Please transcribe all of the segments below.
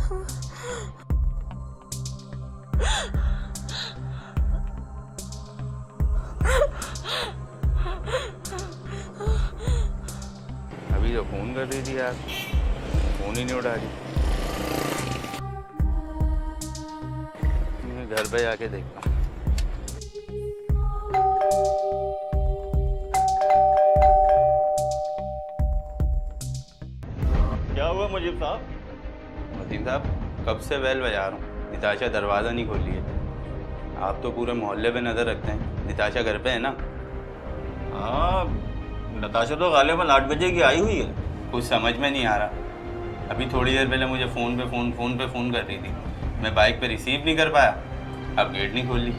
अभी तो फोन कर रही थी यार, फोन ही नहीं उठा रही। मैं घर पे जाके देखता हूँ। क्या हुआ मुजीब साहब? वसीम साहब, कब से बेल बजा रहा हूँ, निताशा दरवाज़ा नहीं खोल रही है। आप तो पूरे मोहल्ले पे नज़र रखते हैं, निताशा घर पे है ना? हाँ, नताशा तो गालिबन 8 बजे की आई हुई है। कुछ समझ में नहीं आ रहा। अभी थोड़ी देर पहले मुझे फ़ोन पे फ़ोन कर रही थी, मैं बाइक पे रिसीव नहीं कर पाया, अब गेट नहीं खोल ली।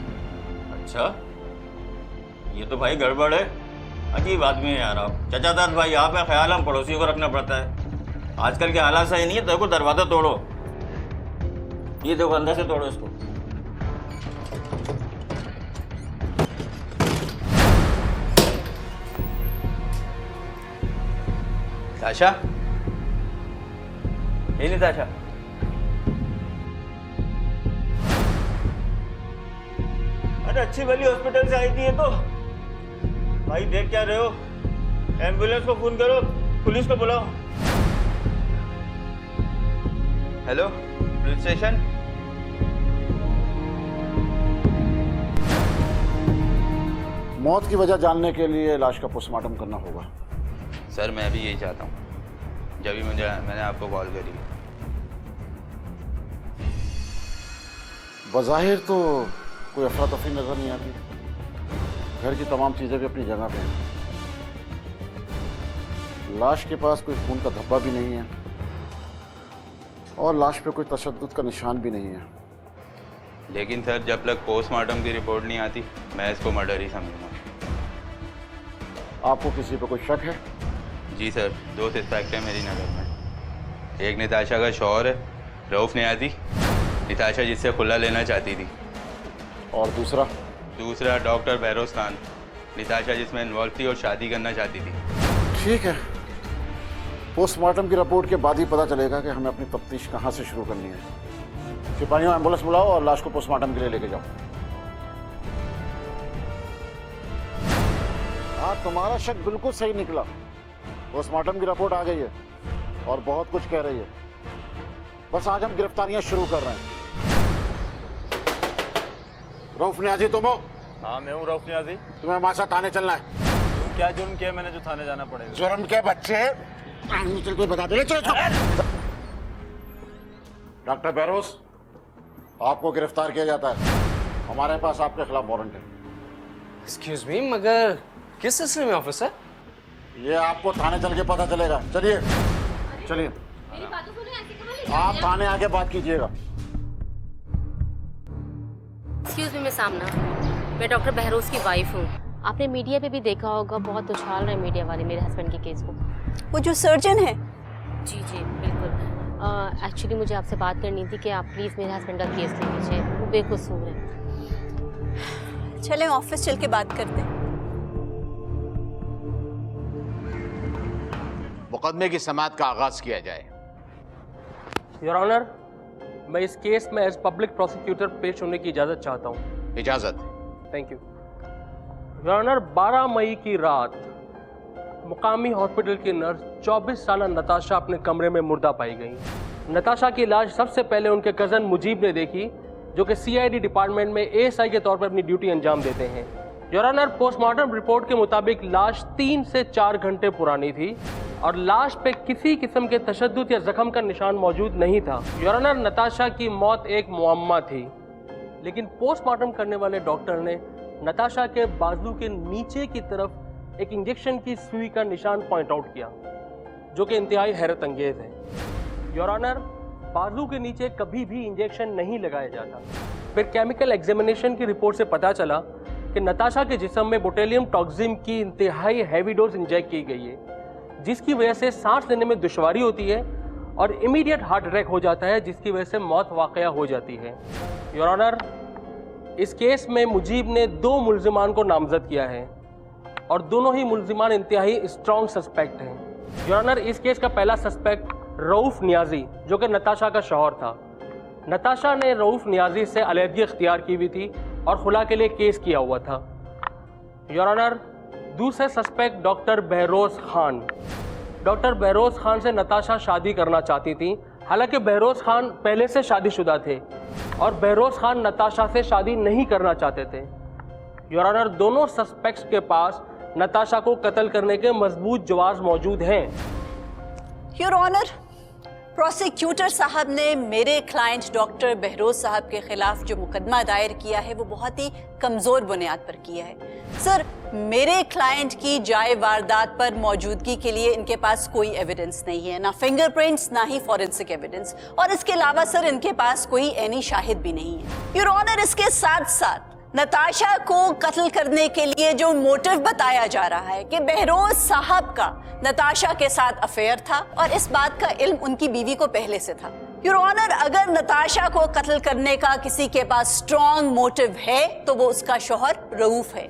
अच्छा, ये तो भाई गड़बड़ है। अजीब आदमी है यार आप। चचादार भाई, आप ख्याल हम पड़ोसियों को रखना पड़ता है। आजकल के हालात सही नहीं है, देखो दरवाजा तोड़ो। ये देखो अंदर से तोड़ो इसको। निताशा, ये निताशा, अरे अच्छी भली हॉस्पिटल से आई थी ये तो। भाई देख क्या रहे हो? एम्बुलेंस को फोन करो, पुलिस को बुलाओ। Hello police station. मौत की वजह जानने के लिए लाश का पोस्टमार्टम करना होगा। सर मैं भी यही चाहता हूँ, जब भी मैंने आपको कॉल करी। बज़ाहिर तो कोई अफरा तफरी नजर नहीं आती, घर की तमाम चीजें भी अपनी जगह पे हैं। लाश के पास कोई खून का धब्बा भी नहीं है और लाश पे कोई तशद्दुद का निशान भी नहीं है। लेकिन सर जब तक पोस्टमार्टम की रिपोर्ट नहीं आती मैं इसको मर्डर ही समझूंगा। आपको किसी पे कोई शक है? जी सर, 2 सस्पेक्ट है मेरी नज़र में। एक निताशा का शौहर है रऊफ नियाज़ी, निताशा जिससे खुला लेना चाहती थी। और दूसरा डॉक्टर बहरोज खान, निताशा जिसमें इन्वॉल्व थी और शादी करना चाहती थी। ठीक है, पोस्टमार्टम की रिपोर्ट के बाद ही पता चलेगा कि हमें अपनी तफ्तीश कहाँ से शुरू करनी है। सिपाहियों एम्बुलेंस बुलाओ और लाश को पोस्टमार्टम के लिए लेके जाओ। हाँ, तुम्हारा शक बिल्कुल सही निकला। पोस्टमार्टम की रिपोर्ट आ गई है और बहुत कुछ कह रही है। बस आज हम गिरफ्तारियां शुरू कर रहे हैं। रऊफ नियाज़ी तुम हो? हाँ मैं हूँ रऊफ नियाज़ी। तुम्हें हमारे साथ थाने चलना है। क्या जुर्म किया मैंने जो थाने जाना पड़ेगा? जुर्म के बच्चे चल कोई बता दे। चलो डॉक्टर बहरोज, आपको गिरफ्तार किया जाता है। हमारे पास आपके खिलाफ वारंट है। एक्सक्यूज मी, मगर किस सिलसिले में ऑफिसर? ये आपको थाने चल के पता चलेगा। चलिए चलिए, आप थाने आके बात कीजिएगा। एक्सक्यूज मी, मैं सामना, मैं डॉक्टर बहरोज की वाइफ हूँ। आपने मीडिया पे भी देखा होगा, बहुत उछाल रहे हैं मीडिया वाले मेरे हस्बैंड के केस को। वो जो सर्जन है? जी जी बिल्कुल। एक्चुअली मुझे आपसे बात करनी थी कि आप प्लीज़ मेरे हस्बैंड का केस ले लीजिए, वो बेकसूर है। चलें ऑफिस चल के बात करते हैं। मुकदमे की समाअत का आगाज किया जाए। योर ऑनर, मैं इस केस में एज पब्लिक प्रोसिक्यूटर पेश होने की इजाज़त चाहता हूँ। इजाज़त। Thank you your honour. 12 मई की रात मुकामी हॉस्पिटल की नर्स 24 साल नताशा अपने कमरे में मुर्दा पाई गई। नताशा की लाश सबसे पहले उनके कज़न मुजीब ने देखी, जो कि CID डिपार्टमेंट में ASI के तौर पर अपनी ड्यूटी अंजाम देते हैं। योर ऑनर, पोस्टमार्टम रिपोर्ट के मुताबिक लाश 3 से 4 घंटे पुरानी थी और लाश पे किसी किस्म के तशद्दुद या जख्म का निशान मौजूद नहीं था। योर ऑनर, नताशा की मौत एक मुअम्मा थी, लेकिन पोस्टमार्टम करने वाले डॉक्टर ने नताशा के बाजू के नीचे की तरफ एक इंजेक्शन की सुई का निशान पॉइंट आउट किया, जो कि इंतहाई हैरत अंगेज है। योर ऑनर, बाजू के नीचे कभी भी इंजेक्शन नहीं लगाया जाता। फिर केमिकल एग्जामिनेशन की रिपोर्ट से पता चला कि नताशा के जिस्म में बोटेलियम टॉक्सिन की इंतहाई हैवी डोज इंजेक्ट की गई है, जिसकी वजह से सांस लेने में दुश्वारी होती है और इमीडिएट हार्ट अटैक हो जाता है, जिसकी वजह से मौत वाक़या हो जाती है। योर ऑनर, इस केस में मुजीब ने 2 मुल्जिमान को नामजद किया है और दोनों ही मुल्जिमान इंतहाई स्ट्रॉन्ग सस्पेक्ट हैं। योर ऑनर, इस केस का पहला सस्पेक्ट रऊफ नियाजी, जो कि नताशा का शौहर था। नताशा ने रऊफ नियाजी से अलहदगी इख्तियार की हुई थी और खुला के लिए केस किया हुआ था। योर ऑनर, दूसरे suspect doctor Behroz Khan. Doctor Behroz Khan से नताशा शादी करना चाहती थी, हालांकि बहरोज खान पहले से शादीशुदा थे और बहरोज खान नताशा से शादी नहीं करना चाहते थे। योर ऑनर, दोनों सस्पेक्ट्स के पास नताशा को कत्ल करने के मजबूत जवाब मौजूद हैं। योर ऑनर, प्रोसिक्यूटर साहब ने मेरे क्लाइंट डॉक्टर बहरोज साहब के खिलाफ जो मुकदमा दायर किया है वो बहुत ही कमज़ोर बुनियाद पर किया है। सर, मेरे क्लाइंट की जाए वारदात पर मौजूदगी के लिए इनके पास कोई एविडेंस नहीं है, ना फिंगरप्रिंट्स ना ही फॉरेंसिक एविडेंस, और इसके अलावा सर इनके पास कोई ऐनी शाहिद भी नहीं है। योर ऑनर, इसके साथ साथ नताशा को कत्ल करने के लिए जो मोटिव बताया जा रहा है कि बहरोज साहब का नताशा के साथ अफेयर था और इस बात का इल्म उनकी बीवी को पहले से था। योर ऑनर, अगर नताशा को कत्ल करने का किसी के पास स्ट्रॉन्ग मोटिव है तो वो उसका शौहर रऊफ है।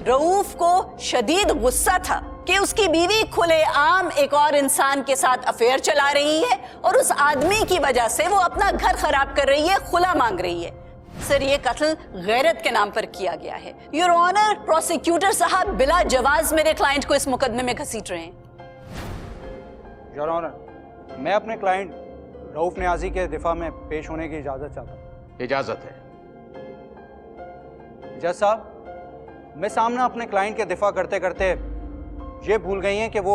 रऊफ को शदीद गुस्सा था कि उसकी बीवी खुलेआम एक और इंसान के साथ अफेयर चला रही है और उस आदमी की वजह से वो अपना घर खराब कर रही है, खुला मांग रही है। सर, ये कत्ल गैरत के नाम पर किया गया है। योर ऑनर, प्रोसिक्यूटर साहब बिला जवाज मेरे क्लाइंट को इस मुकदमे में घसीट रहे हैं। योर ऑनर, मैं अपने क्लाइंट रऊफ नियाजी के दिफा में पेश होने की इजाज़त चाहता हूँ। इजाज़त है। जज साहब, मैं सामने अपने क्लाइंट के दिफा करते करते ये भूल गई हैं कि वो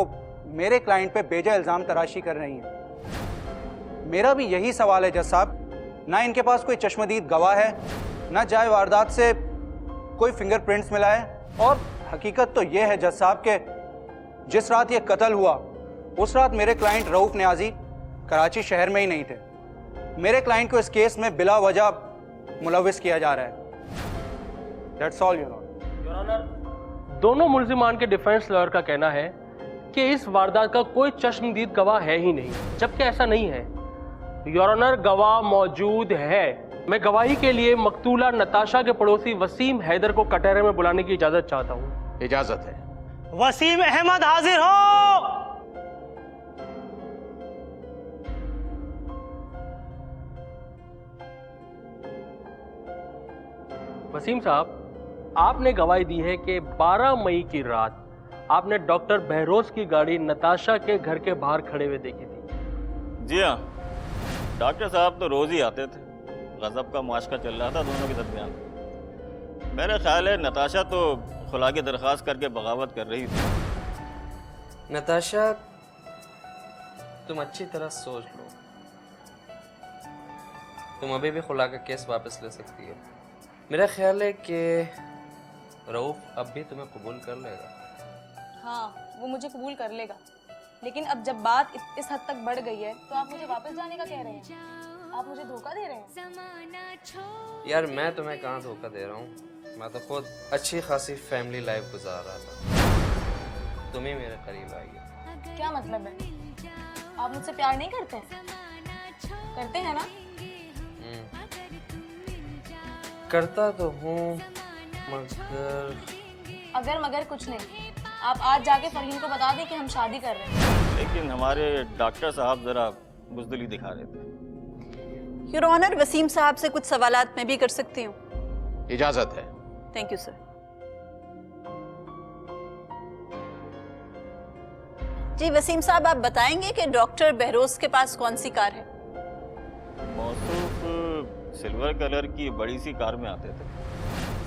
मेरे क्लाइंट पे बेजा इल्ज़ाम तराशी कर रही हैं। मेरा भी यही सवाल है जज साहब, ना इनके पास कोई चश्मदीद गवाह है, ना जाए वारदात से कोई फिंगरप्रिंट्स मिला है, और हकीकत तो ये है जज साहब कि जिस रात ये कत्ल हुआ उस रात मेरे क्लाइंट रऊफ नियाजी कराची शहर में ही नहीं थे। मेरे क्लाइंट को इस केस में बिला वजह मुलविस किया जा रहा है। That's all your honour. दोनों मुल्जिमान के डिफेंस लॉयर का कहना है कि इस वारदात का कोई चश्मदीद गवाह है ही नहीं, जबकि ऐसा नहीं है। योर ऑनर, गवाह मौजूद है। मैं गवाही के लिए मकतूला नताशा के पड़ोसी वसीम हैदर को कटहरे में बुलाने की इजाजत चाहता हूँ। इजाज़त है। वसीम अहमद हाजिर हो। वसीम साहब, आपने गवाही दी है कि 12 मई की रात आपने डॉक्टर बहरोज की गाड़ी नताशा के घर के बाहर खड़े हुए देखी थी। जी हाँ, डॉक्टर साहब तो रोज़ ही आते थे। गज़ब का मुआशका चल रहा था दोनों के दरमियान। मेरा ख्याल है नताशा तो खुला की दरख्वास्त करके बगावत कर रही थी। नताशा, तुम अच्छी तरह सोच लो, तुम अभी भी खुला का केस वापस ले सकती हो। मेरा ख्याल है कि रऊफ अब भी तुम्हें कबूल कर लेगा। हाँ, वो मुझे कबूल कर लेगा, लेकिन अब जब बात इस हद तक बढ़ गई है तो आप मुझे वापस जाने का कह रहे हैं। आप मुझे धोखा दे रहे हैं। यार, मैं तुम्हें कहाँ धोखा दे रहा हूँ, मैं तो खुद अच्छी खासी फैमिली लाइफ गुजार रहा था। तुम ही मेरे करीब आई हो। क्या मतलब है? आप मुझसे प्यार नहीं करते? करते हैं ना? करता तो हूँ, अगर मगर कुछ नहीं। आप आज जाके फरहीन को बता दें कि हम शादी कर रहे हैं। लेकिन हमारे डॉक्टर साहब जरा बुज़दिली दिखा रहे थे। योर ऑनर, वसीम साहब से कुछ सवालात मैं भी कर सकती हूँ? इजाज़त है। Thank you sir. जी वसीम साहब, आप बताएंगे कि डॉक्टर बहरोज के पास कौन सी कार है? मौसूफ सिल्वर कलर की बड़ी सी कार में आते थे।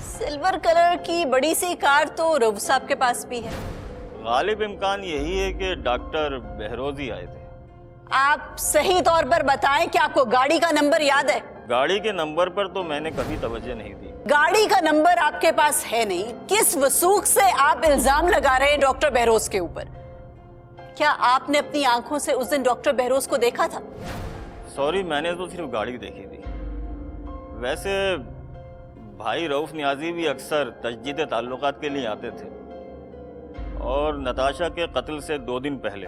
सिल्वर कलर की बड़ी सी कार तो रऊफ साहब के पास भी है। गालिब इम्कान यही है कि डॉक्टर बहरोज ही आए थे। आप सही तौर पर बताएं कि आपको गाड़ी का नंबर याद है? गाड़ी के नंबर पर तो मैंने कभी तवज्जो नहीं दी। गाड़ी का नंबर आपके पास है नहीं, किस वसूख से आप इल्जाम लगा रहे हैं डॉक्टर बहरोज के ऊपर? क्या आपने अपनी आंखों से उस दिन डॉक्टर बहरोज को देखा था? सॉरी, मैंने तो सिर्फ गाड़ी देखी थी। वैसे भाई रऊफ नियाजी भी अक्सर तजदीद ताल्लुकात के लिए आते थे, और नताशा के कत्ल से 2 दिन पहले।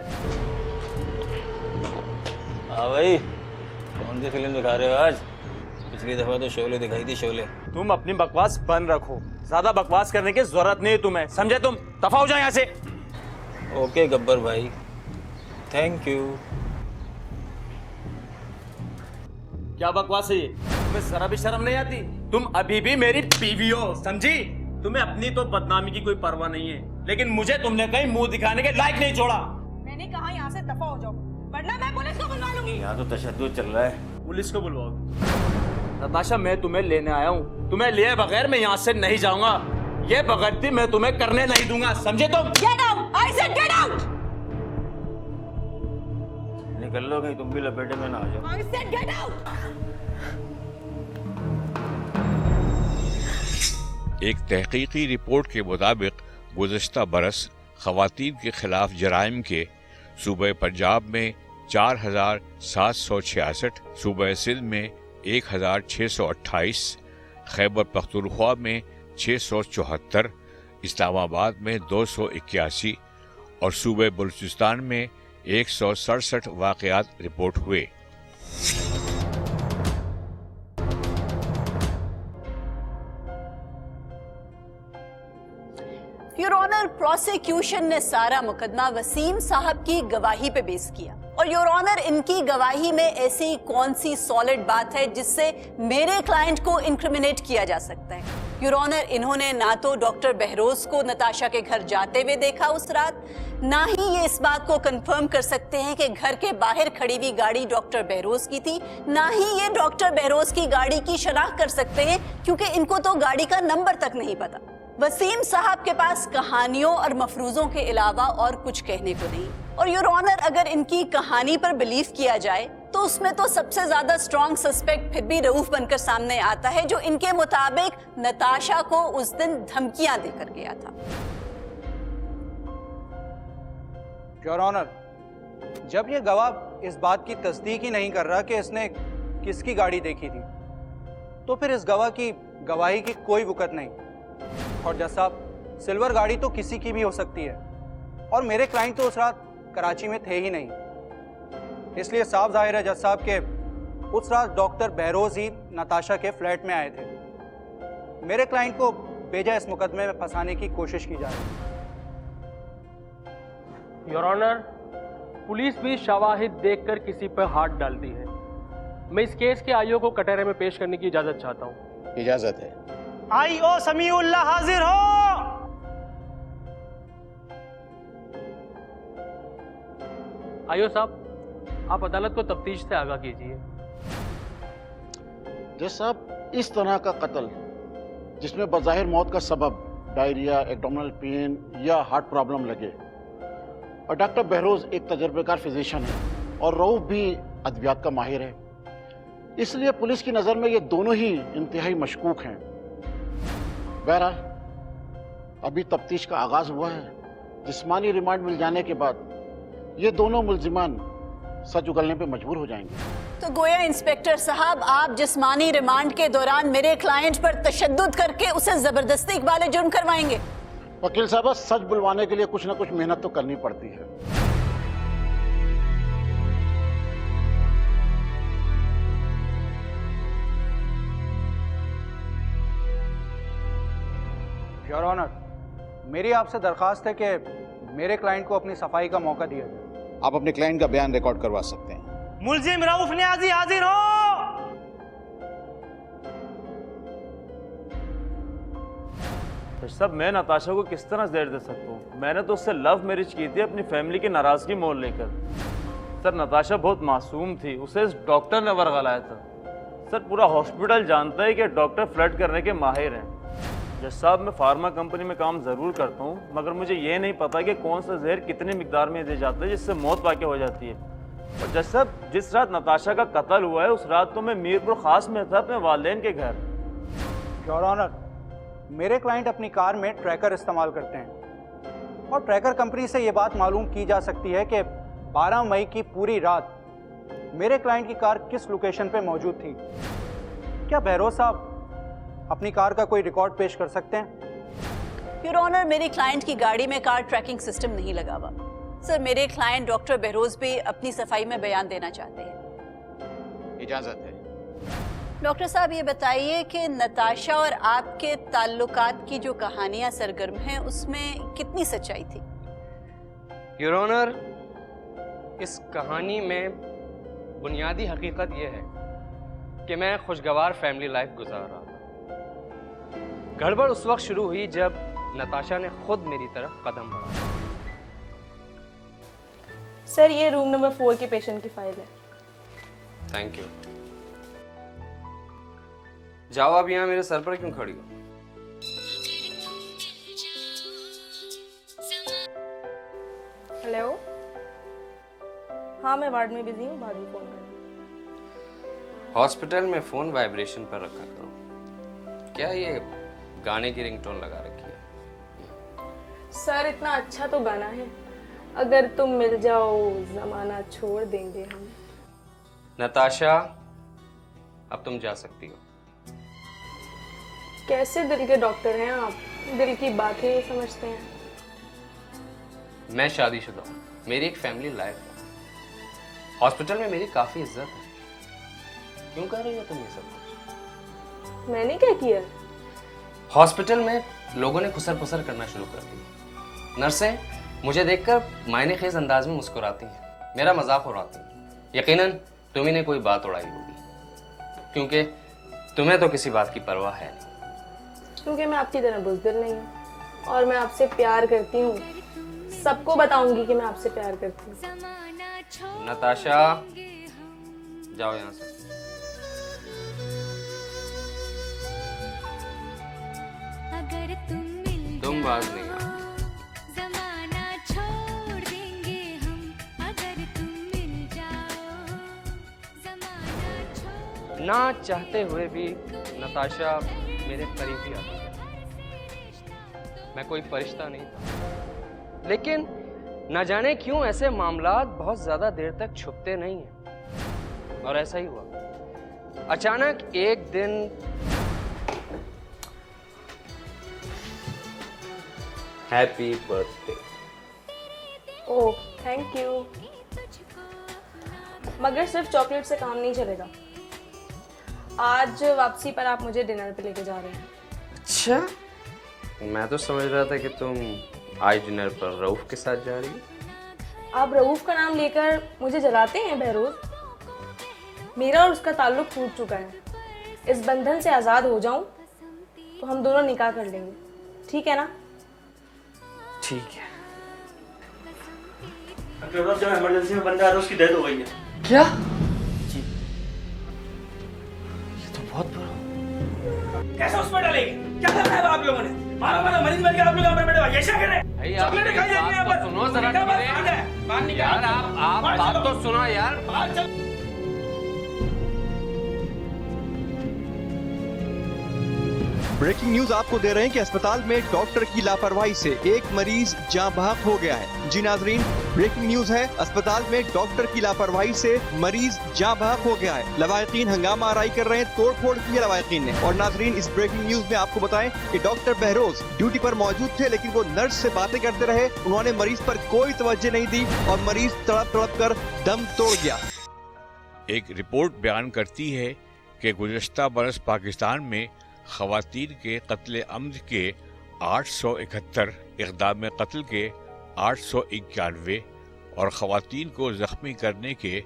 हाँ भाई, कौन सी फिल्म दिखा रहे हो आज? पिछली दफा तो शोले दिखाई थी, शोले। तुम अपनी बकवास बंद रखो, ज्यादा बकवास करने की जरूरत नहीं है तुम्हें, समझे? तुम दफा हो जाओ यहाँ से। ओके गब्बर भाई, थैंक यू। क्या बकवास है ये? तुम्हें जरा भी शर्म नहीं आती? तुम अभी भी मेरी बीवी हो, समझी? तुम्हें अपनी तो बदनामी की कोई परवाह नहीं है, लेकिन मुझे तुमने कहीं मुंह दिखाने के लायक नहीं छोड़ा। मैंने कहा यहाँ से दफा हो जाओ, वरना मैं पुलिस को बुलवा लूंगी। यहाँ तो तशद्दुद चल रहा है। पुलिस को बुलवाओ। नताशा, मैं तुम्हें लेने आया हूँ, तुम्हें लिए बगैर मैं यहाँ से नहीं जाऊंगा। ये बगैरती मैं तुम्हें करने नहीं दूंगा, समझे तुम? Get out! I said get out! निकल लो कहीं तुम भी लपेटे में ना आ जाओ। I said get out! एक तहकीकी रिपोर्ट के मुताबिक गुज़श्ता बरस ख़वातीन के खिलाफ जराइम के सूबे पंजाब में 4,766, सूबे सिंध में 1,628, खैबर पख्तूनख्वा में 674, इस्लामाबाद में 281 और सूबे बलूचिस्तान में 167 वाक़यात रिपोर्ट हुए। योर ऑनर, प्रोसिक्यूशन ने सारा मुकदमा वसीम साहब की गवाही पे बेस किया और योर ऑनर, इनकी गवाही में ऐसी कौन सी सॉलिड बात है जिससे मेरे क्लाइंट को इंक्रिमिनेट किया जा सकता है? योर ऑनर, इन्होंने ना तो डॉक्टर बहरोज को नताशा के घर जाते हुए देखा उस रात, ना ही ये इस बात को कंफर्म कर सकते हैं कि घर के बाहर खड़ी हुई गाड़ी डॉक्टर बहरोज की थी, ना ही ये डॉक्टर बहरोज की गाड़ी की शनाख्त कर सकते हैं क्योंकि इनको तो गाड़ी का नंबर तक नहीं पता। वसीम साहब के पास कहानियों और मफरूजों के अलावा और कुछ कहने को नहीं। और योर ऑनर, अगर इनकी कहानी पर बिलीव किया जाए तो उसमें तो सबसे ज्यादा स्ट्रॉन्ग सस्पेक्ट फिर भी रऊफ बनकर सामने आता है, जो इनके मुताबिक नताशा को उस दिन धमकियां देकर गया था। योर ऑनर, जब ये गवाह इस बात की तस्दीक ही नहीं कर रहा कि इसने किसकी गाड़ी देखी थी, तो फिर इस गवाह की गवाही की कोई वक़्त नहीं। और जज साहब, सिल्वर गाड़ी तो किसी की भी हो सकती है और मेरे क्लाइंट तो उस रात कराची में थे ही नहीं, इसलिए साफ जाहिर है जज साहब के उस रात डॉक्टर बहरोज ही नताशा के फ्लैट में आए थे। मेरे क्लाइंट को बेजा इस मुकदमे में फंसाने की कोशिश की जा रही है। योर ऑनर, पुलिस भी शवाहिद देखकर किसी पर हाथ डालती है। मैं इस केस के आईओ को कटहरे में पेश करने की इजाजत चाहता हूँ। इजाजत है। आईओ समीउल्लाह हाजिर हो। आईओ साहब, आप अदालत को तफ्तीश से आगाह कीजिए। जज साहब, इस तरह का कत्ल जिसमें बज़ाहिर मौत का सबब डायरिया, एब्डोमिनल पेन या हार्ट प्रॉब्लम लगे, और डॉक्टर बहरोज एक तजर्बेकार फिजिशियन है और रऊफ भी अद्वियात का माहिर है, इसलिए पुलिस की नज़र में ये दोनों ही इंतहाई मशकूक हैं। बहरहाल अभी तफ्तीश का आगाज हुआ है। जिस्मानी रिमांड मिल जाने के बाद ये दोनों मुल्जिमान सच उगलने पे मजबूर हो जाएंगे। तो गोया इंस्पेक्टर साहब, आप जिस्मानी रिमांड के दौरान मेरे क्लाइंट पर तशद्दुद करके उसे जबरदस्ती वाले जुर्म करवाएंगे? वकील साहब, सच बुलवाने के लिए कुछ ना कुछ मेहनत तो करनी पड़ती है। योर ऑनर, मेरी आपसे दरख्वास्त है कि मेरे क्लाइंट को अपनी सफाई का मौका दिया जाए। आप अपने क्लाइंट का बयान रिकॉर्ड करवा सकते हैं। मुल्जिम रऊफ नियाजी हाजिर हो। सब मैं नताशा को किस तरह जहर दे सकता हूँ? मैंने तो उससे लव मैरिज की थी अपनी फैमिली की नाराजगी मोल लेकर। सर, नताशा बहुत मासूम थी, उसे इस डॉक्टर ने वर्गलाया था। सर, पूरा हॉस्पिटल जानता है कि डॉक्टर फ्लड करने के माहिर हैं। जज साहब, मैं फार्मा कंपनी में काम ज़रूर करता हूँ, मगर मुझे ये नहीं पता कि कौन सा जहर कितनी मिकदार में दे जाता है जिससे मौत वाक़ई हो जाती है। और जज साहब, जिस रात नताशा का कत्ल हुआ है उस रात तो मैं मीरपुर खास में था अपने वालिदैन के घर। योर ऑनर, मेरे क्लाइंट अपनी कार में ट्रैकर इस्तेमाल करते हैं और ट्रैकर कंपनी से ये बात मालूम की जा सकती है कि 12 मई की पूरी रात मेरे क्लाइंट की कार किस लोकेशन पे मौजूद थी। क्या बहरोज साहब अपनी कार का कोई रिकॉर्ड पेश कर सकते हैं? योर ऑनर, मेरे क्लाइंट की गाड़ी में कार ट्रैकिंग सिस्टम नहीं लगा हुआ। सर, मेरे क्लाइंट डॉक्टर बहरोज भी अपनी सफाई में बयान देना चाहते हैं। इजाजत है। डॉक्टर साहब, ये बताइए कि नताशा और आपके ताल्लुकात की जो कहानियां सरगर्म हैं उसमें कितनी सच्चाई थी? योर ऑनर, इस कहानी में बुनियादी हकीकत यह है कि मैं खुशगवार फैमिली लाइफ गुजार रहा था। गड़बड़ उस वक्त शुरू हुई जब नताशा ने खुद मेरी तरफ कदम बढ़ाया। सर ये रूम नंबर 4 के पेशेंट की फाइल है। Thank you. जाओ, आप यहाँ मेरे सर पर क्यों खड़ी हो? हेलो, हाँ मैं वार्ड में बिजी हूँ, बाद में फोन करना। हॉस्पिटल में फोन वाइब्रेशन पर रखा करो। क्या ये गाने की रिंगटोन लगा रखी है? सर इतना अच्छा तो गाना है, अगर तुम मिल जाओ जमाना छोड़ देंगे हम। नताशा, अब तुम जा सकती हो। कैसे दिल के डॉक्टर हैं आप, दिल की बातें ही समझते हैं। मैं शादीशुदा हूँ, मेरी एक फैमिली लाइफ है। हॉस्पिटल में मेरी काफी इज्जत है। क्यों कर रही हो तुम ये सब कुछ? मैंने क्या किया? हॉस्पिटल में लोगों ने खुसर पुसर करना शुरू कर दिया। नर्सें मुझे देखकर मायने खेज अंदाज में मुस्कुराती हैं, मेरा मजाक उड़ाती हैं। यकीनन तुम्ही ने कोई बात उड़ाई होगी, क्योंकि तुम्हें तो किसी बात की परवाह है नहीं। क्योंकि मैं आपकी तरह बुज़दिल नहीं हूँ और मैं आपसे प्यार करती हूँ। सबको बताऊंगी कि मैं आपसे प्यार करती हूँ। नताशा, जाओ यहाँ से। तुम बाज नहीं आओ। ना चाहते हुए भी नताशा मेरे करीब ही आती है। मैं कोई फरिश्ता नहीं था, लेकिन न जाने क्यों ऐसे मामलात बहुत ज्यादा देर तक छुपते नहीं हैं। और ऐसा ही हुआ। अचानक एक दिन happy birthday. Oh thank you, मगर सिर्फ चॉकलेट से काम नहीं चलेगा। आज वापसी पर आप मुझे डिनर पे लेके जा रहे हैं। अच्छा, मैं तो समझ रहा था कि तुम आज डिनर पर रऊफ के साथ जा रही हो। आप रऊफ का नाम लेकर मुझे जलाते हैं बहरोज। मेरा और उसका ताल्लुक टूट चुका है। इस बंधन से आज़ाद हो जाऊं तो हम दोनों निकाह कर लेंगे, ठीक है ना? ठीक है। जब इमरजेंसी में बंदा है उसकी डेथ हो गई है। क्या? बहुत बुरा। कैसे उस पर डालेंगे? क्या कर रहे हैं आप लोगों ने? मारा मरीज मर गया, आप लोग यहाँ पर बैठे हुए ऐसा कर रहे हैं? भाई आप मेरी बात तो सुनो जरा। यार आप बात तो सुनो यार। ब्रेकिंग न्यूज आपको दे रहे हैं कि अस्पताल में डॉक्टर की लापरवाही से एक मरीज जाँ बहक हो गया है। जी नाजरीन, ब्रेकिंग न्यूज है, अस्पताल में डॉक्टर की लापरवाही से मरीज जाँ बहक हो गया है। लवाहिकीन हंगामा आराई कर रहे हैं, तोड़फोड़ की है लवाहिकीन ने। और नाजरीन, इस ब्रेकिंग न्यूज में आपको बताएं कि डॉक्टर बहरोज ड्यूटी पर मौजूद थे, लेकिन वो नर्स से बातें करते रहे। उन्होंने मरीज पर कोई तवज्जो नहीं दी और मरीज तड़प तड़प कर दम तोड़ गया। एक रिपोर्ट बयान करती है कि गुज़श्ता बरस पाकिस्तान में ख़वातीन के कत्ल अम्द के 871, इक़दाम कत्ल के 891 और ख़वातीन को ज़ख्मी करने के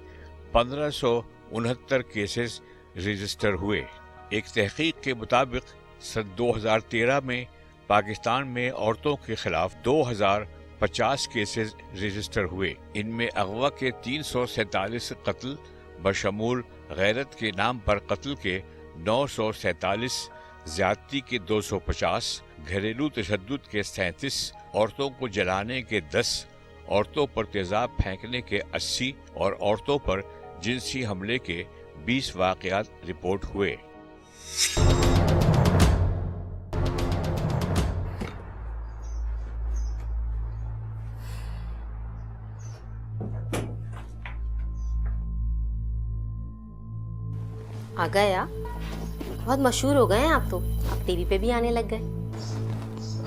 1569 केसेस रजिस्टर हुए। एक तहकीक के मुताबिक सन 2013 में पाकिस्तान में औरतों के खिलाफ 2050 केसेस रजिस्टर हुए। इनमें अगवा के 347 कत्ल बशमूल गैरत के नाम पर कत्ल के 947, ज्यादती के 250, घरेलू तशद्दुद के 37, औरतों को जलाने के 10, औरतों पर तेजाब फेंकने के 80 और औरतों पर जिनसी हमले के 20 वाक़यात रिपोर्ट हुए। आ गए आप, बहुत मशहूर हो गए हैं आप तो, आप टीवी पे भी आने लग गए।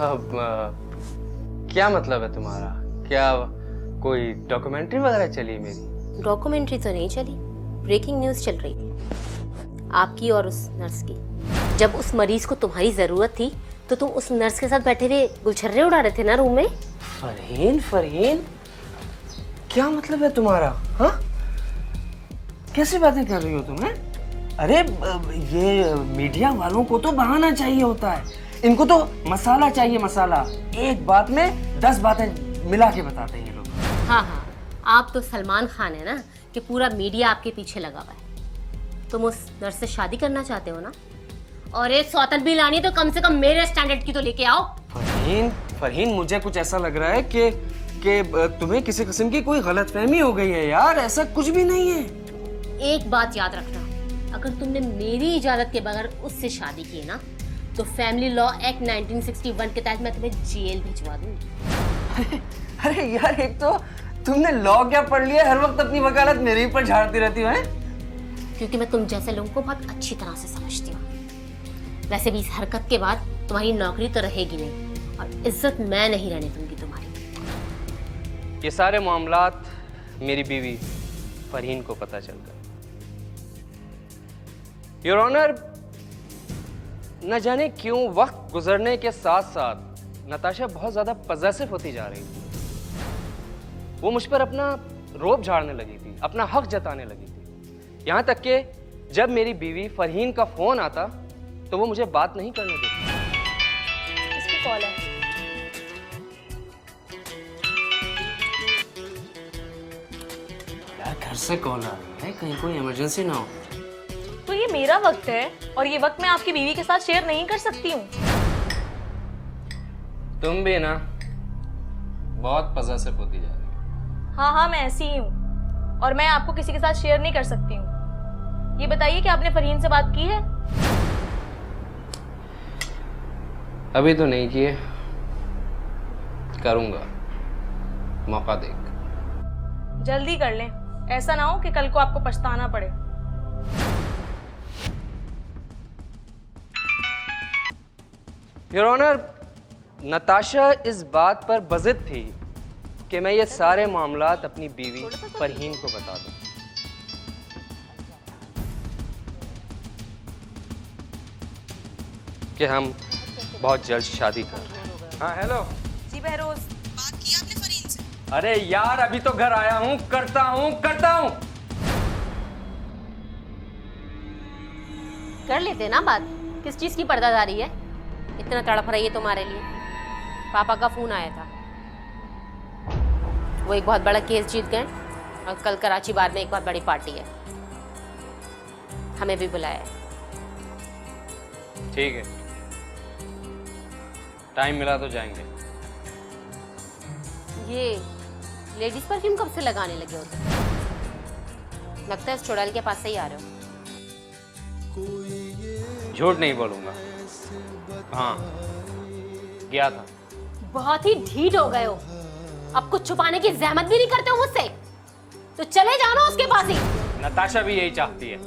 अब क्या मतलब है तुम्हारा? क्या कोई डॉक्यूमेंट्री वगैरह चली मेरी? डॉक्यूमेंट्री तो नहीं चली, ब्रेकिंग न्यूज़ चल रही थी आपकी और उस नर्स की। जब उस मरीज को तुम्हारी ज़रूरत थी तो तुम उस नर्स के साथ बैठे हुए गुलछर्रे उड़ा रहे थे ना रूम में। फरहीन, फरहीन, क्या मतलब है तुम्हारा? हाँ, कैसी बातें कर रही हो तुम? अरे ये मीडिया वालों को तो बहाना चाहिए होता है, इनको तो मसाला चाहिए, मसाला। एक बात में 10 बातें मिला के बताते हैं ये लोग। हाँ हाँ, आप तो सलमान खान है ना कि पूरा मीडिया आपके पीछे लगा हुआ है। तुम उस नर्स से शादी करना चाहते हो ना? और एक सौतन भी लानी तो कम से कम मेरे स्टैंडर्ड की तो लेके आओ। फरहीन, मुझे कुछ ऐसा लग रहा है कि तुम्हें किसी किस्म की कोई गलतफहमी हो गई है यार, ऐसा कुछ भी नहीं है। एक बात याद रखना, अगर तुमने मेरी इजाजत के बगैर उससे शादी की ना तो फैमिली लॉ एक्ट 1961 के तहत मैं तुम्हें जेल भिजवा दूंगी। अरे यार, एक तो तुमने लॉ क्या पढ़ लिया, हर वक्त अपनी वकालत मेरे ऊपर झाड़ती रहती हो। क्योंकि मैं तुम जैसे लोगों को बहुत अच्छी तरह से समझती हूँ। वैसे भी इस हरकत के बाद तुम्हारी नौकरी तो रहेगी नहीं और इज्जत मैं नहीं रहने दूंगी तुम्हारी। ये सारे मामलात मेरी बीवी फरहीन को पता चल गए। योर ऑनर, न जाने क्यों वक्त गुजरने के साथ साथ नताशा बहुत ज्यादा पजेसिव होती जा रही थी। वो मुझ पर अपना रोब झाड़ने लगी थी, अपना हक जताने लगी थी। यहां तक कि जब मेरी बीवी फरहीन का फोन आता तो वो मुझे बात नहीं करने देती। इसकी कॉल है। यार, घर से कॉल आ रही है, कहीं कोई इमरजेंसी ना हो। तो ये मेरा वक्त है और ये वक्त मैं आपकी बीवी के साथ शेयर नहीं कर सकती हूँ। तुम भी ना बहुत पजेसिव होती जा रही हो। हाँ, मैं ऐसी ही हूँ और मैं आपको किसी के साथ शेयर नहीं कर सकती हूँ। ये बताइए कि आपने फरहीन से बात की है? अभी तो नहीं किए, करूंगा मौका देख। जल्दी कर लें, ऐसा ना हो कि कल को आपको पछताना पड़े। योर ऑनर, नताशा इस बात पर बज़िद थी कि मैं ये सारे मामलात अपनी बीवी फरहीन को बता दूं। कि हम बहुत जल्द शादी कर रहे हैं। हाँ, हेलो जी बहरोज, बात की आपने फरहीन से? अरे यार, अभी तो घर आया हूँ, करता हूँ। कर लेते ना बात, किस चीज की पर्दादारी है? इतना तड़प रही है तुम्हारे लिए। पापा का फोन आया था, वो एक बहुत बड़ा केस जीत गए और कल कराची बार में एक बहुत बड़ी पार्टी है, हमें भी बुलाया है। ठीक है, टाइम मिला तो जाएंगे। ये लेडीज परफ्यूम कब से लगाने लगे हो तुम? लगता है इस चुड़ैल के पास से ही आ रहे हो। झूठ नहीं बोलूंगा, हाँ गया था। बहुत ही ढीठ हो गए हो, अब कुछ छुपाने की जहमत भी नहीं करते हो मुझसे, तो चले जाओ ना उसके पास ही। नताशा भी यही चाहती है।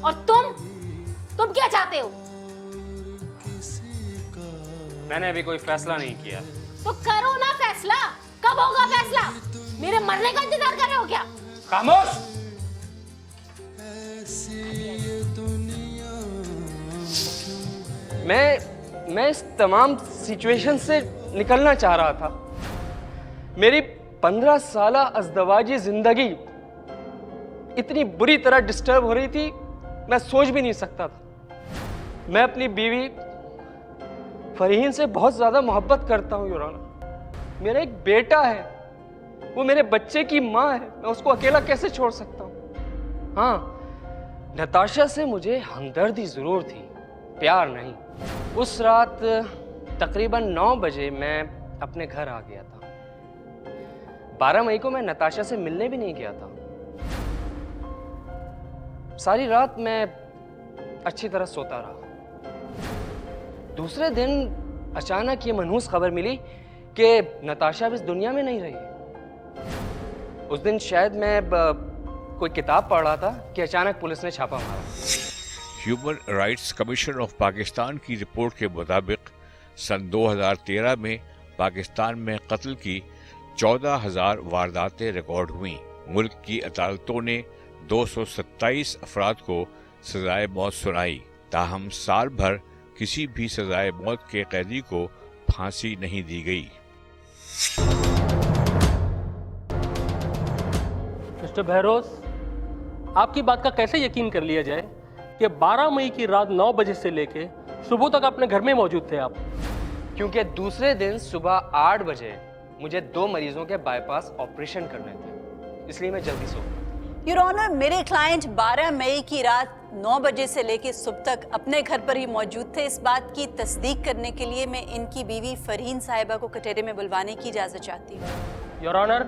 और तुम क्या चाहते हो? मैंने अभी कोई फैसला नहीं किया। तो करो ना फैसला, कब होगा फैसला? मेरे मरने का इंतजार कर रहे हो क्या? खामोश। मैं इस तमाम सिचुएशन से निकलना चाह रहा था। मेरी 15 साला अज़दवाजी जिंदगी इतनी बुरी तरह डिस्टर्ब हो रही थी, मैं सोच भी नहीं सकता था। मैं अपनी बीवी फरहीन से बहुत ज्यादा मोहब्बत करता हूँ योर ऑनर। मेरा एक बेटा है, वो मेरे बच्चे की माँ है, मैं उसको अकेला कैसे छोड़ सकता हूँ? हाँ, नताशा से मुझे हमदर्दी जरूर थी, प्यार नहीं। उस रात तकरीबन 9 बजे मैं अपने घर आ गया था। 12 मई को मैं नताशा से मिलने भी नहीं गया था। सारी रात मैं अच्छी तरह सोता रहा। दूसरे दिन अचानक ये मनहूस खबर मिली कि नताशा अब इस दुनिया में नहीं रही। उस दिन शायद मैं कोई किताब पढ़ रहा था कि अचानक पुलिस ने छापा मारा। Human rights commission of Pakistan की रिपोर्ट के मुताबिक सन 2013 में पाकिस्तान में कत्ल की 14,000 वारदातें रिकॉर्ड हुई। मुल्क की अदालतों ने 227 अफराद को सजाए मौत सुनाई। ताहम साल भर किसी भी सजाए मौत के कैदी को फांसी नहीं दी गई। मिस्टर बहरोज, आपकी बात का कैसे यकीन कर लिया जाए कि 12 मई की रात 9 बजे से लेके सुबह तक अपने घर में मौजूद थे आप? क्योंकि दूसरे दिन सुबह 8 बजे मुझे 2 मरीजों के बाईपास ऑपरेशन करने थे, इसलिए मैं जल्दी सो गया। योर ऑनर, मेरे क्लाइंट 12 मई की रात 9 बजे से लेकर सुबह तक अपने घर पर ही मौजूद थे। इस बात की तस्दीक करने के लिए मैं इनकी बीवी फरहीन साहिबा को कटहरे में बुलवाने की इजाज़त चाहती हूँ। योर ऑनर,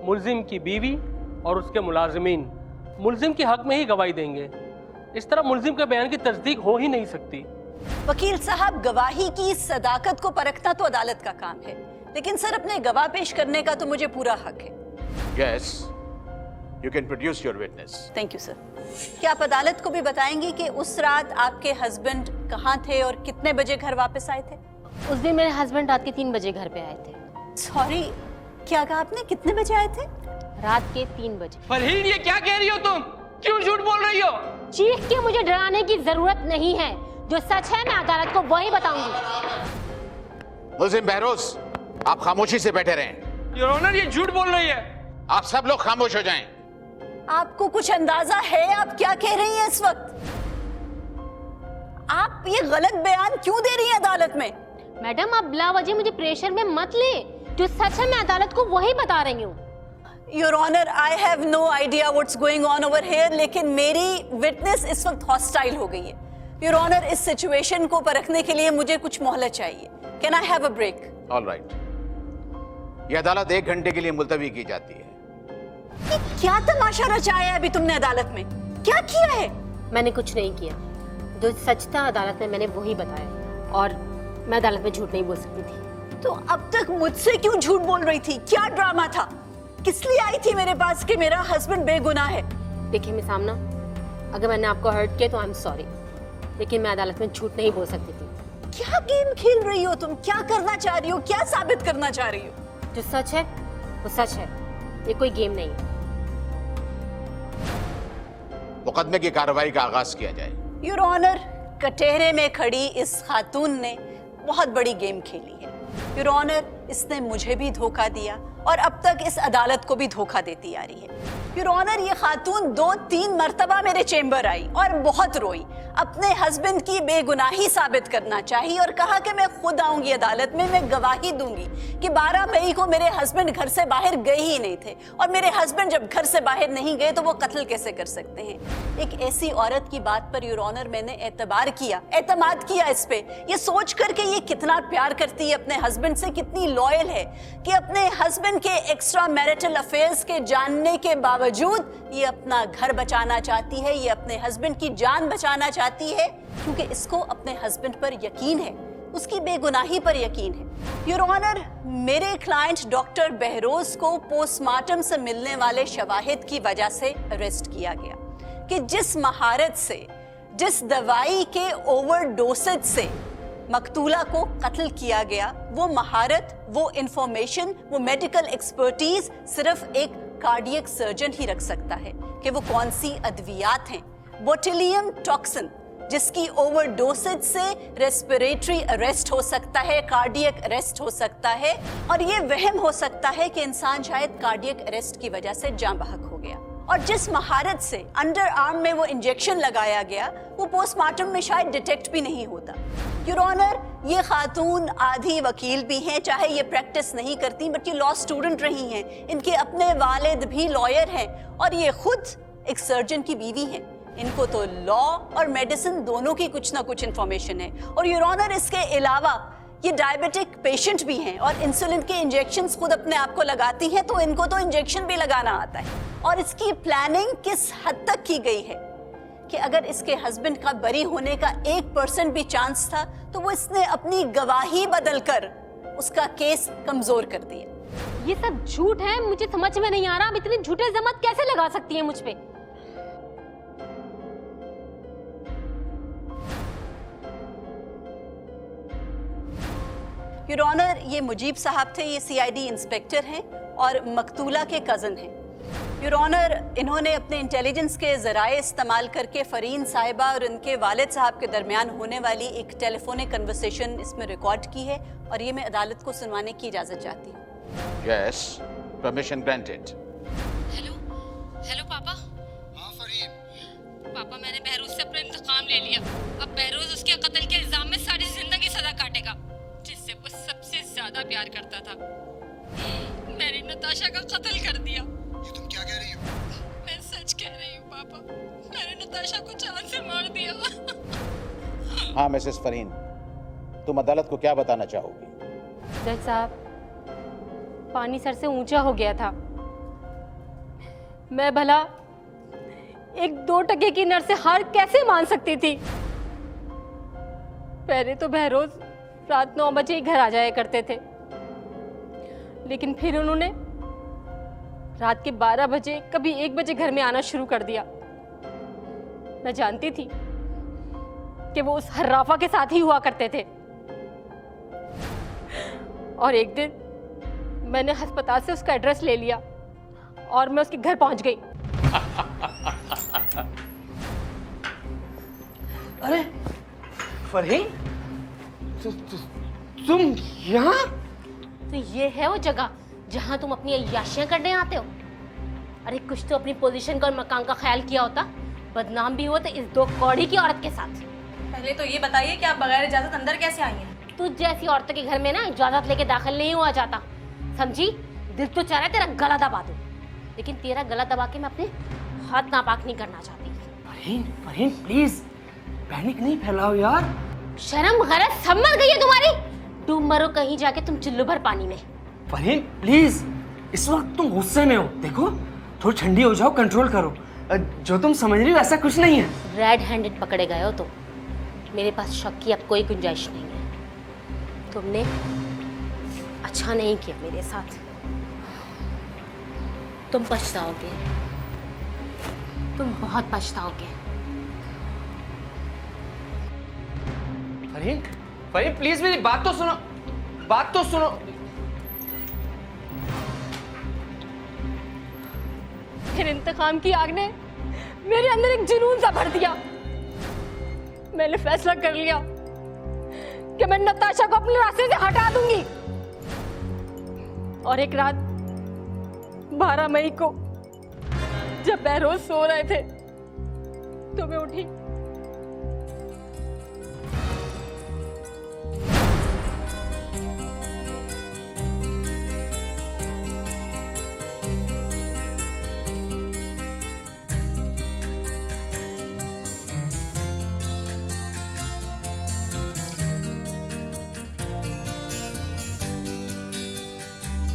मुलजिम की बीवी और उसके मुलाजिमीन मुलजिम के हक में ही गवाही देंगे। इस तरह मुलजिम के बयान की तस्दीक हो ही नहीं सकती। वकील साहब, गवाही की सदाकत को परखना तो अदालत का काम है, लेकिन सर अपने गवाह पेश करने का तो मुझे पूरा हक है। Yes, you can produce your witness. Thank you sir. क्या आप अदालत को भी बताएंगी कि उस रात आपके हस्बैंड कहाँ थे और कितने बजे घर वापस आए थे? उस दिन मेरे हस्बैंड रात के 3 बजे घर पे आए थे। सॉरी, क्या कहा आपने? कितने बजे आए थे? रात के 3 बजे। फरहीन, ये क्या कह रही हो तुम? क्यों झूठ बोल रही हो? चीख के मुझे डराने की जरूरत नहीं है। जो सच है मैं अदालत को वही बताऊंगी। मुल्जिम बहरोज, आप खामोशी से बैठे रहें। योर ऑनर, ये झूठ बोल रही है। आप सब लोग खामोश हो जाएं। आपको कुछ अंदाजा है आप क्या कह रही हैं इस वक्त? आप ये गलत बयान क्यों दे रही हैं अदालत में? मैडम, आप बिलावजह मुझे प्रेशर में मत ले। जो सच है मैं अदालत को वही बता रही हूँ। Your honour, I have no idea what's going on over here, लेकिन मेरी विटनेस इस वक्त हॉस्टाइल हो गई है। योर ऑनर, इस सिचुएशन को परखने के लिए मुझे कुछ मोहलत चाहिए। Can I have a break? All right. यह अदालत 1 घंटे के लिए मुलतवी की जाती है। ये क्या तमाशा रचाया है अभी तुमने अदालत में? क्या किया है? मैंने कुछ नहीं किया। जो सच था अदालत में मैंने वही बताया, और मैं अदालत में झूठ नहीं बोल सकती थी। तो अब तक मुझसे क्यों झूठ बोल रही थी? क्या ड्रामा था? किस लिए आई थी मेरे पास कि मेरा हस्बैंड बेगुनाह है? देखिए मिस आमना, अगर मैंने आपको हर्ट किया तो आई एम सॉरी, लेकिन मैं अदालत में झूठ नहीं बोल सकती थी। क्या गेम खेल रही हो तुम? क्या करना चाह रही हो? क्या साबित करना चाह रही हो? जो सच है वो सच है, ये कोई गेम नहीं है। मुकदमे की कार्रवाई का आगाज किया जाए। योर ऑनर, कटहरे में खड़ी इस खातून ने बहुत बड़ी गेम खेली है। योर ऑनर, इसने मुझे भी धोखा दिया और अब तक इस अदालत को भी धोखा देती आ रही है। योर ऑनर, ये खातून 2-3 मर्तबा मेरे चेंबर आई और बहुत रोई। अपने हस्बैंड की बेगुनाही साबित करना चाहिए और कहा कि मैं खुद आऊंगी अदालत में, मैं गवाही दूंगी कि 12 मई को मेरे हस्बैंड घर से बाहर गए ही नहीं थे, और मेरे हस्बैंड जब घर से बाहर नहीं गए तो वो कत्ल कैसे कर सकते हैं। एक ऐसी औरत की बात पर योर ऑनर मैंने एतमाद किया इस पे, ये सोच कर के ये कितना प्यार करती है अपने हस्बैंड से, कितनी लॉयल है कि अपने हस्बैंड के एक्स्ट्रा मैरिटल अफेयर्स के जानने के बावजूद ये अपना घर बचाना चाहती है, ये अपने हस्बैंड की जान बचाना चाहती है, क्योंकि इसको अपने हस्बैंड पर यकीन है, उसकी बेगुनाही पर यकीन है। योर ऑनर, मेरे क्लाइंट डॉक्टर बहरोज को पोस्टमार्टम से मिलने वाले शवाहिद की वजह से अरेस्ट किया गया कि जिस महारत से, जिस दवाई के ओवरडोसेज से मकतूला को कत्ल किया गया, वो महारत, वो इंफॉर्मेशन, वो मेडिकल एक्सपर्टीज सिर्फ एक कार्डियक सर्जन ही रख सकता है कि वो कौन सी अद्वियात हैं। बोtulinum टॉक्सिन, जिसकी ओवरडोसेज से रेस्पिरेटरी अरेस्ट हो सकता है, कार्डियक अरेस्ट हो सकता है, और ये वहम हो सकता है कि इंसान शायद कार्डियक अरेस्ट की वजह से जान बहक हो गया। और जिस महारत से अंडर आर्म में वो इंजेक्शन लगाया गया, वो पोस्टमार्टम में शायद डिटेक्ट भी नहीं होता। योर ऑनर, ये खातून आधी वकील भी हैं, चाहे ये प्रैक्टिस नहीं करती, बट ये लॉ स्टूडेंट रही हैं, इनके अपने वालिद भी लॉयर हैं और ये खुद एक सर्जन की बीवी हैं। इनको तो लॉ और मेडिसिन दोनों की कुछ ना कुछ इंफॉर्मेशन है। और योर ऑनर, इसके अलावा ये डायबिटिक पेशेंट भी हैं और इंसुलिन के इंजेक्शंस खुद अपने आप को लगाती हैं, तो इनको तो इंजेक्शन भी लगाना आता है। और इसकी प्लानिंग किस हद तक की गई है कि अगर इसके हस्बैंड का बरी होने का 1% भी चांस था तो वो इसने अपनी गवाही बदलकर उसका केस कमजोर कर दिया। ये सब झूठ है, मुझे समझ में नहीं आ रहा, आप इतने झूठे जमत कैसे लगा सकती हैं मुझ पे? योर ऑनर, ये मुजीब साहब थे, ये CID इंस्पेक्टर हैं और मकतूला के कज़न हैं। योर ऑनर, इन्होंने अपने इंटेलिजेंस के ज़राए इस्तेमाल करके फरहीन साहिबा और उनके वालिद साहब के दरमियान होने वाली एक टेलीफोनिक कन्वर्सेशन इसमें रिकॉर्ड की है और ये मैं अदालत को सुनवाने की इजाज़त चाहती हूँ। Yes, permission granted. हेलो पापा। हाँ फरहीन। पापा, मैंने बहरोज से प्रेम तो ले लिया। अब बहरोज उसके कत्ल के इल्जाम में सारी जिंदगी सजा काटेगा, जिससे वो सबसे ज्यादा प्यार करता था। मैंने नताशा का कत्ल कर दिया। ये तुम क्या कह रही हो? मैं सच कह रही हूँ पापा, मैंने नताशा को जान से मार दिया। हाँ मिसेस फरीन, तुम अदालत को क्या बताना चाहोगी? जज साहब, पानी सर से ऊंचा हो गया था। मैं भला एक 2 टके की नर से हार कैसे मान सकती थी? पहले तो बहरोज रात 9 बजे ही घर आ जाया करते थे, लेकिन फिर उन्होंने रात के 12 बजे, कभी 1 बजे घर में आना शुरू कर दिया। मैं जानती थी कि वो उस हर्राफा के साथ ही हुआ करते थे। और एक दिन मैंने अस्पताल से उसका एड्रेस ले लिया और मैं उसके घर पहुंच गई। अरे फरहीन, तुम यहाँ? तो ये है वो जगह जहां तुम अपनी अय्याशियां करने आते हो? अरे कुछ तो अपनी पोजीशन का और मकान का ख्याल किया होता। बदनाम भी हुआ तो इस 2 कौड़ी की औरत के साथ। पहले तो ये बताइए कि आप बगैर इजाजत अंदर कैसे आई हैं? तू जैसी औरतों के घर में ना इजाजत लेके दाखिल नहीं हुआ जाता, समझी? दिल तो चाह रहा है तेरा गला दबा दूं, लेकिन तेरा गला दबा के मैं अपने हाथ नापाक नहीं करना चाहती। फरहीन, फरहीन प्लीज पैनिक नहीं फैलाओ यार। शर्म गैरत सब मर गई है तुम्हारी। डूब मरो कहीं जाके तुम चुल्लू भर पानी में। फरहीन प्लीज, इस वक्त तुम गुस्से में हो, देखो थोड़ी ठंडी हो जाओ, कंट्रोल करो। जो तुम समझ रही हो ऐसा कुछ नहीं है। रेड हैंडेड पकड़े गए हो तुम। मेरे पास शक की अब कोई गुंजाइश नहीं है। तुमने अच्छा नहीं किया मेरे साथ। तुम पछताओगे, तुम बहुत पछताओगे। फरहीन, फरहीन प्लीज मेरी बात तो सुनो, बात तो सुनो। फिर इंतकाम की आग ने मेरे अंदर एक जुनून सा भर दिया। मैंने फैसला कर लिया कि मैं नताशा को अपने रास्ते से हटा दूंगी। और एक रात 12 मई को जब बहरोज सो रहे थे तो मैं उठी।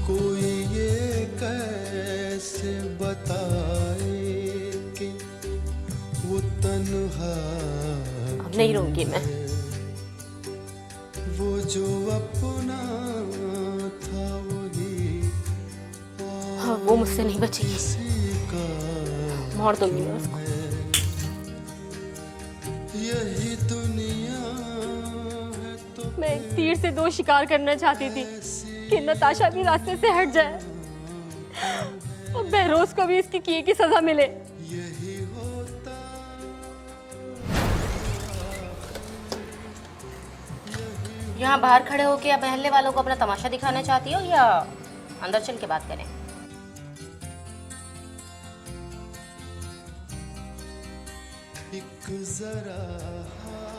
कोई ये कैसे बताए कि वो तन्हा अब नहीं रहूंगी मैं। वो जो अपना था वही हाँ, वो मुझसे नहीं बचेगी। मार दूंगी मैं उसको। यही दुनिया है तो मैं एक तीर से 2 शिकार करना चाहती थी कि नताशा भी रास्ते से हट जाए और बहरोज को भी इसकी किए की सजा मिले। यहाँ बाहर खड़े होके या महल्ले वालों को अपना तमाशा दिखाना चाहती हो या अंदर चल के बात करें?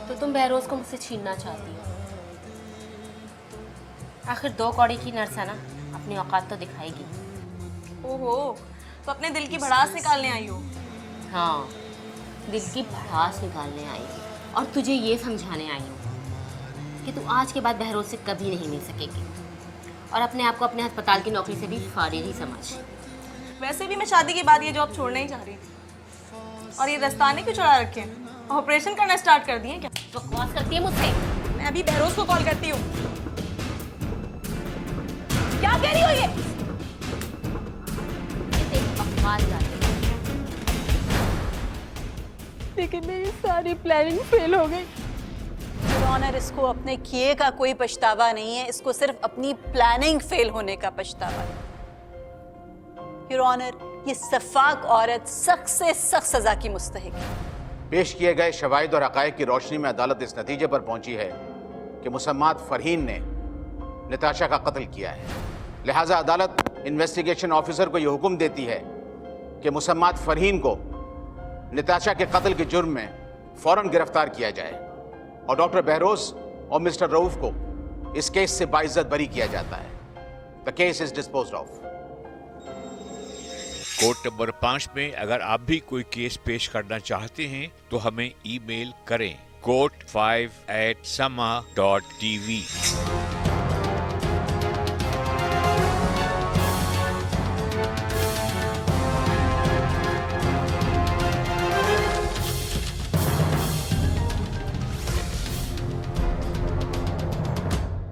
तो तुम बहरोज को मुझसे छीनना चाहती हो? आखिर 2 कौड़ी की नर्स है ना, अपनी औकात तो दिखाएगी। ओहो, तो अपने दिल की भड़ास निकालने आई हो? हाँ, दिल की भड़ास निकालने आई हूँ और तुझे ये समझाने आई हूँ कि तू आज के बाद बहरोज से कभी नहीं मिल सकेगी और अपने आप को अपने अस्पताल की नौकरी से भी फारिग ही समझ। वैसे भी मैं शादी के बाद ये जॉब छोड़ना ही चाह रही थी। और ये दस्ताने क्यों चढ़ा रखे हैं? ऑपरेशन करना स्टार्ट कर दिए क्या? बकवास करती है मुझसे। मैं अभी बहरोज को कॉल करती हूँ। क्या कह रही हो ये? लेकिन मेरी सारी प्लानिंग फेल हो गई। योर ऑनर, इसको अपने किए का कोई पछतावा नहीं है, इसको सिर्फ अपनी प्लानिंग फेल होने का पछतावा है। योर ऑनर, ये सफाक औरत सख्त से सख्त सजा की मुस्तहिक है। पेश किए गए शवाहिद और हक़ाइक़ की रोशनी में अदालत इस नतीजे पर पहुंची है कि मुसम्मात फरहीन ने नताशा का कत्ल किया है। लिहाजा अदालत इन्वेस्टिगेशन ऑफिसर को यह हुक्म देती है कि मुसम्मात फरहीन को नताशा के कत्ल के जुर्म में फौरन गिरफ्तार किया जाए और डॉक्टर बहरोज और मिस्टर रऊफ को इस केस से बाइज्जत बरी किया जाता है। The case is disposed of. Court number 5 में अगर आप भी कोई केस पेश करना चाहते हैं तो हमें ईमेल करें court5@sama.tv।